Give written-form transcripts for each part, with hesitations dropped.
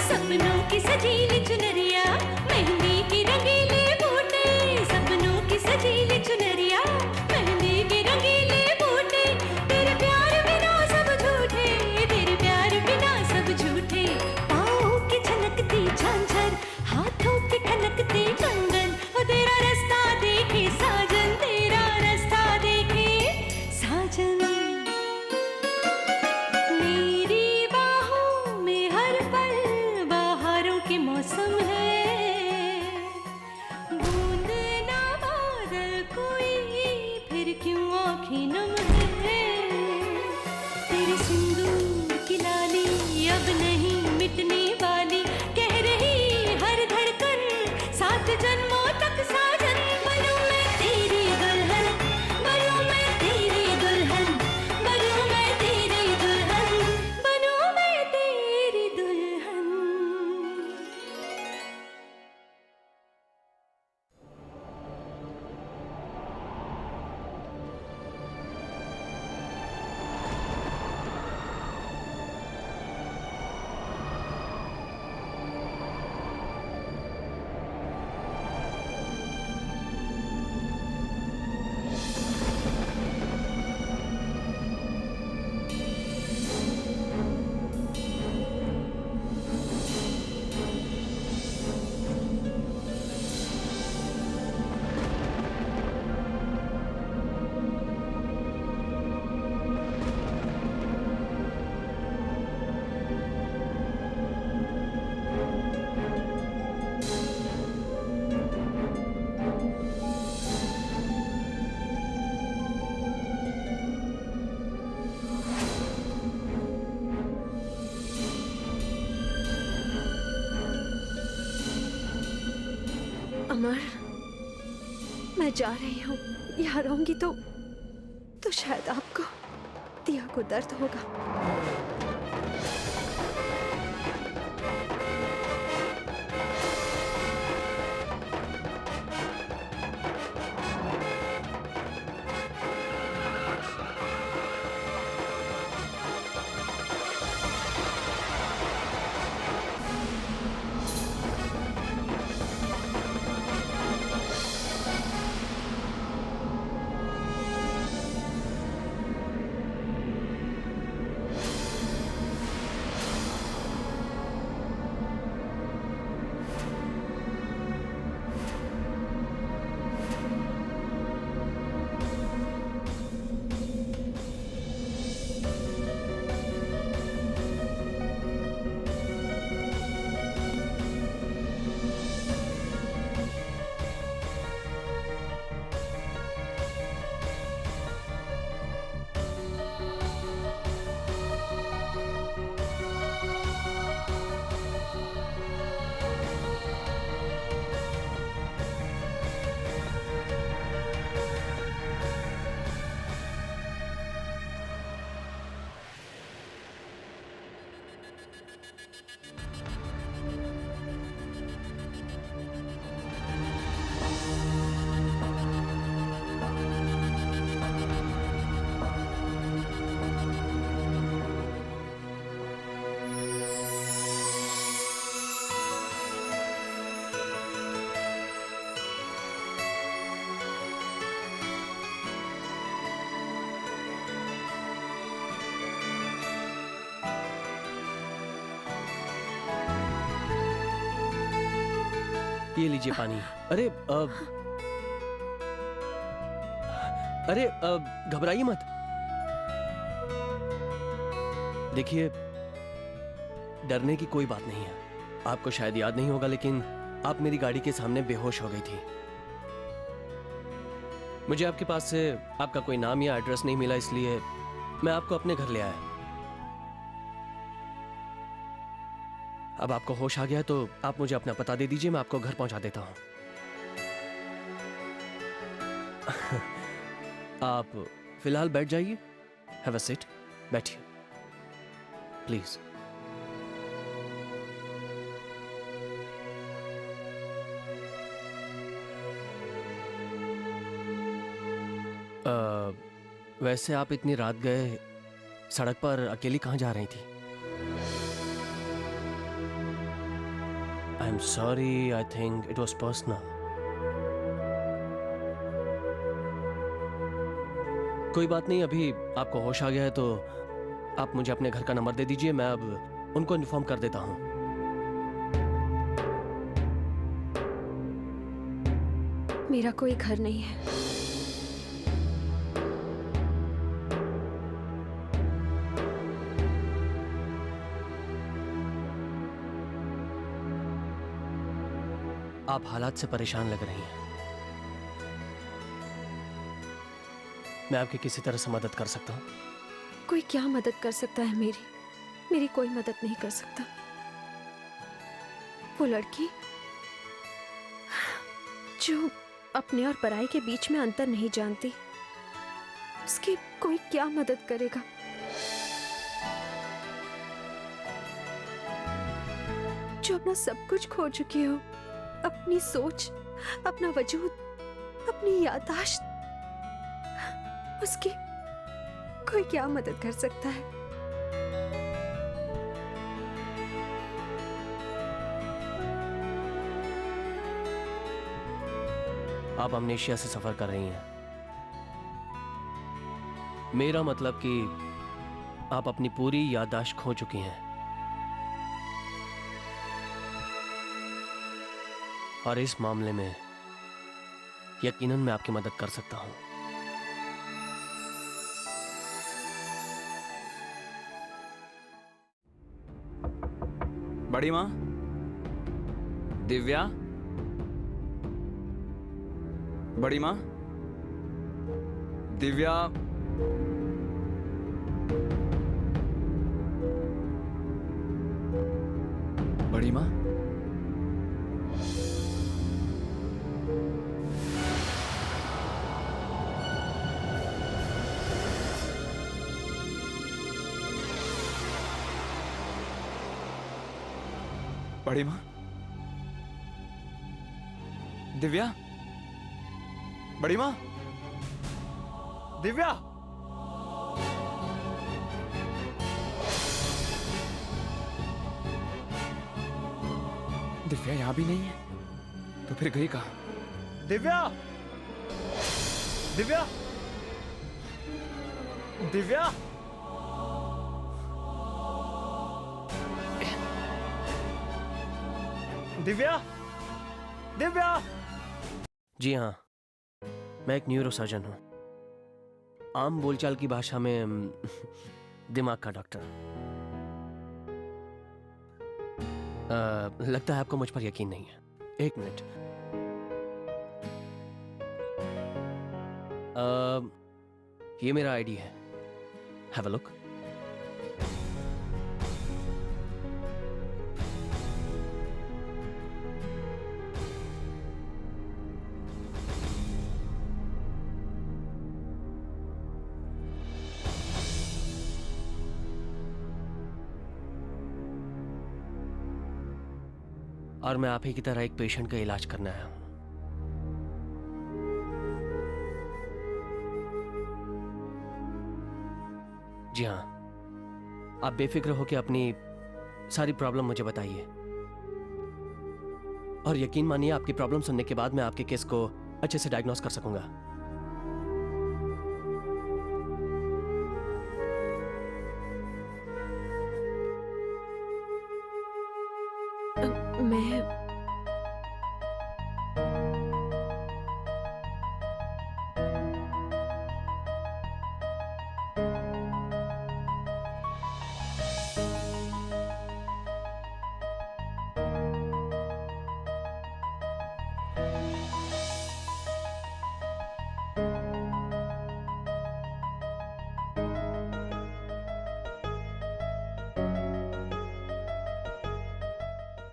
सपनों की सजीली चुनरिया, मेहंदी की रंगीले बूटे, सपनों की सजीली चुनरिया, मेहंदी की रंगीले बूटे, तेरे प्यार बिना सब झूठे, तेरे प्यार बिना सब झूठे, पाँव की छनकती झांझर, हाथों की ठनकती कंगन, ओ तेरा रास्ता देखे साजन, तेरा रास्ता देखे साजन। मेरी बाहों में हर पल बहारों के मौसम है, बूंद ना बादल कोई फिर क्यों आँखें नम है, तेरे सिंदूर की लाली अब नहीं मिटने वाली, कह रही हर धड़कन 7 जन्मों तक साजन। बनूं मैं तेरी दुल्हन, बनूं मैं तेरी दुल्हन, बनूं मैं तेरी दुल्हन, बनूं मैं तेरी दुल्हन। अमर, मैं जा रही हूँ। यहाँ रहूंगी तो शायद आपको, दिया को दर्द होगा। ये लीजिए पानी। अरे अरे घबराइए मत। देखिए, डरने की कोई बात नहीं है। आपको शायद याद नहीं होगा, लेकिन आप मेरी गाड़ी के सामने बेहोश हो गई थी। मुझे आपके पास से आपका कोई नाम या एड्रेस नहीं मिला, इसलिए मैं आपको अपने घर ले आया। अब आपको होश आ गया है तो आप मुझे अपना पता दे दीजिए, मैं आपको घर पहुंचा देता हूं। आप फिलहाल बैठ जाइए। Have a seat. बैठिए प्लीज। वैसे आप इतनी रात गए, सड़क पर अकेली कहाँ जा रही थी? I am sorry, I think it was personal. कोई बात नहीं, अभी आपको होश आ गया है तो आप मुझे अपने घर का नंबर दे दीजिए, मैं अब उनको इन्फॉर्म कर देता हूँ। मेरा कोई घर नहीं है। आप हालात से परेशान लग रही हैं। मैं आपकी किसी तरह से मदद कर सकता हूँ? कोई क्या मदद कर सकता है मेरी? मेरी कोई मदद नहीं कर सकता। वो लड़की जो अपने और पराई के बीच में अंतर नहीं जानती, उसकी कोई क्या मदद करेगा? जो अपना सब कुछ खो चुकी हो, अपनी सोच, अपना वजूद, अपनी याददाश्त, उसकी कोई क्या मदद कर सकता है? आप अमनेशिया से सफर कर रही हैं। मेरा मतलब कि आप अपनी पूरी याददाश्त खो चुकी हैं और इस मामले में यकीनन मैं आपकी मदद कर सकता हूं। बड़ी माँ दिव्या, बड़ी माँ दिव्या, बड़ी माँ, बड़ी माँ, दिव्या, बड़ी माँ, दिव्या, दिव्या यहां भी नहीं है तो फिर गई कहां? दिव्या, दिव्या, दिव्या, दिव्या, दिव्या। जी हाँ, मैं एक न्यूरोसर्जन हूँ, आम बोलचाल की भाषा में दिमाग का डॉक्टर। लगता है आपको मुझ पर यकीन नहीं है। एक मिनट, ये मेरा आईडी है, हैव अ लुक। और मैं आप ही की तरह एक पेशेंट का इलाज करने आया हूं। जी हाँ, आप बेफिक्र होकर अपनी सारी प्रॉब्लम मुझे बताइए और यकीन मानिए आपकी प्रॉब्लम सुनने के बाद मैं आपके केस को अच्छे से डायग्नोस कर सकूंगा। मैं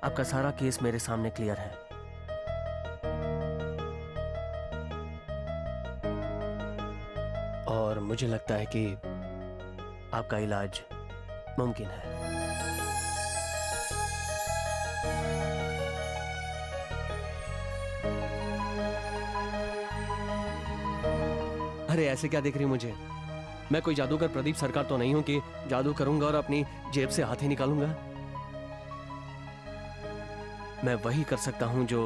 आपका सारा केस मेरे सामने क्लियर है। और मुझे लगता है कि आपका इलाज मुमकिन है। अरे ऐसे क्या देख रही मुझे? मैं कोई जादूगर प्रदीप सरकार तो नहीं हूं कि जादू करूंगा और अपनी जेब से हाथ ही निकालूंगा। मैं वही कर सकता हूं जो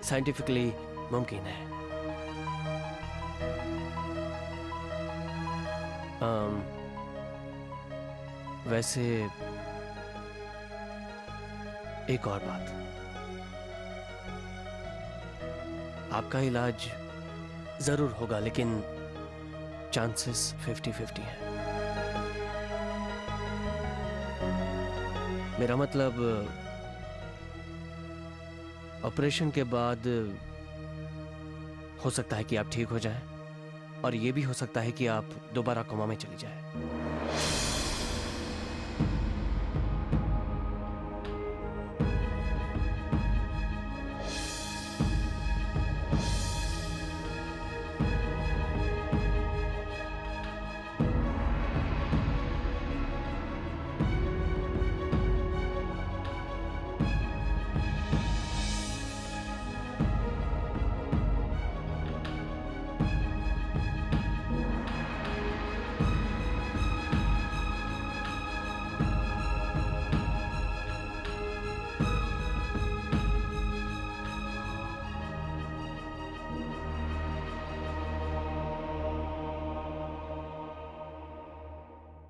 साइंटिफिकली मुमकिन है। वैसे एक और बात, आपका इलाज जरूर होगा लेकिन चांसेस 50-50 हैं। मेरा मतलब ऑपरेशन के बाद हो सकता है कि आप ठीक हो जाएं और ये भी हो सकता है कि आप दोबारा कोमा में चली जाएं।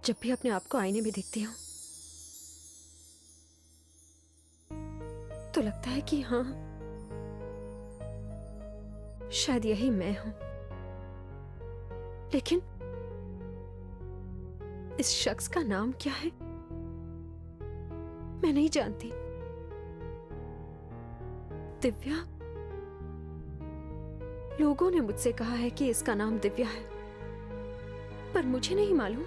जब भी अपने आप को आईने में देखती हूँ तो लगता है कि हाँ, शायद यही मैं हूं। लेकिन इस शख्स का नाम क्या है मैं नहीं जानती। दिव्या, लोगों ने मुझसे कहा है कि इसका नाम दिव्या है, पर मुझे नहीं मालूम,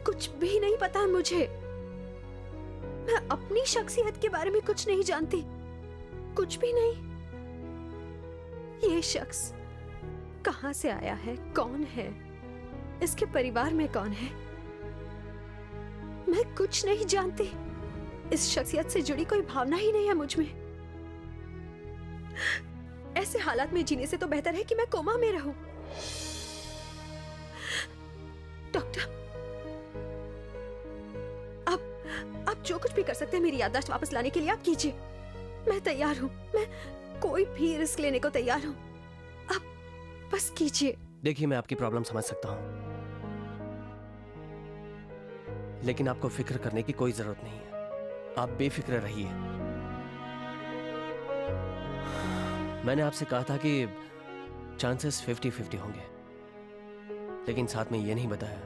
कुछ भी नहीं पता मुझे। मैं अपनी शख्सियत के बारे में कुछ नहीं जानती, कुछ भी नहीं। ये शख्स कहां से आया है, कौन है, इसके परिवार में कौन है, मैं कुछ नहीं जानती। इस शख्सियत से जुड़ी कोई भावना ही नहीं है मुझ में। ऐसे हालात में जीने से तो बेहतर है कि मैं कोमा में रहूं। डॉक्टर, आप जो कुछ भी कर सकते हैं मेरी याददाश्त वापस लाने के लिए आप कीजिए। मैं तैयार हूं, मैं कोई भी रिस्क लेने को तैयार हूं। आप बस कीजिए। देखिए, मैं आपकी प्रॉब्लम समझ सकता हूं, लेकिन आपको फिक्र करने की कोई जरूरत नहीं है। आप बेफिक्र रहिए। मैंने आपसे कहा था कि चांसेस 50-50 होंगे, लेकिन साथ में यह नहीं बताया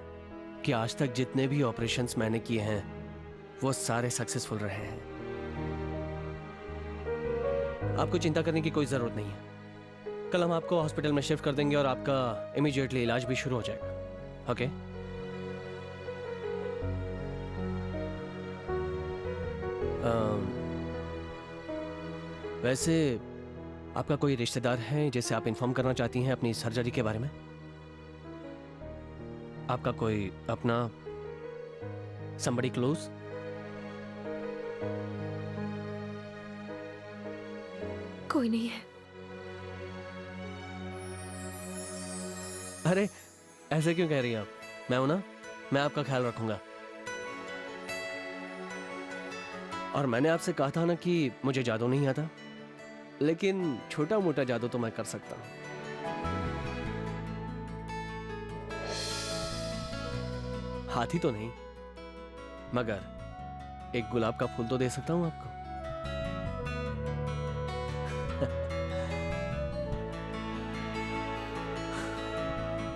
कि आज तक जितने भी ऑपरेशंस मैंने किए हैं वो सारे सक्सेसफुल रहे हैं। आपको चिंता करने की कोई जरूरत नहीं है। कल हम आपको हॉस्पिटल में शिफ्ट कर देंगे और आपका इमीडिएटली इलाज भी शुरू हो जाएगा। ओके? वैसे आपका कोई रिश्तेदार है जिसे आप इन्फॉर्म करना चाहती हैं अपनी सर्जरी के बारे में? आपका कोई अपना somebody close? कोई नहीं है। अरे ऐसे क्यों कह रही हैं आप? मैं हूं ना, मैं आपका ख्याल रखूंगा। और मैंने आपसे कहा था ना कि मुझे जादू नहीं आता, लेकिन छोटा मोटा जादू तो मैं कर सकता हूं। हाथी तो नहीं, मगर एक गुलाब का फूल तो दे सकता हूं आपको।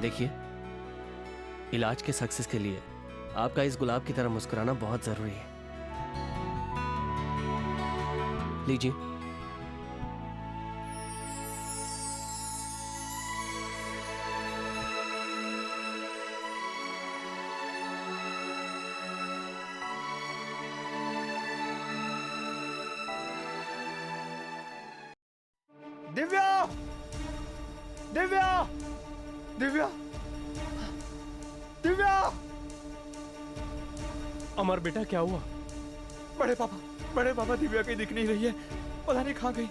देखिए, इलाज के सक्सेस के लिए आपका इस गुलाब की तरह मुस्कुराना बहुत जरूरी है। लीजिए। दिव्या, दिव्या, दिव्या, दिव्या। अमर बेटा, क्या हुआ? बड़े पापा दिव्या कहीं दिख नहीं रही है, पता नहीं कहाँ गई।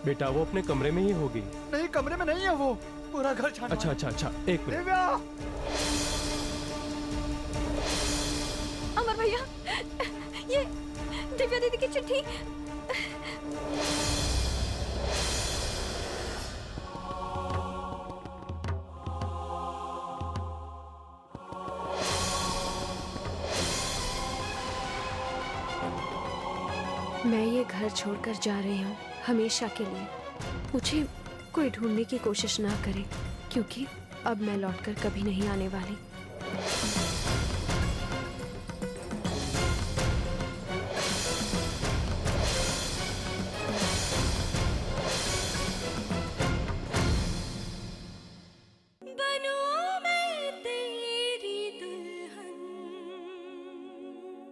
बेटा, वो अपने कमरे में ही होगी। नहीं, कमरे में नहीं है वो, पूरा घर छाना। अच्छा, एक मिनट। दिव्या, अमर भैया, ये दिव्या दीदी की चिट्ठी। मैं ये घर छोड़कर जा रही हूँ हमेशा के लिए। मुझे कोई ढूंढने की कोशिश ना करे, क्योंकि अब मैं लौटकर कभी नहीं आने वाली।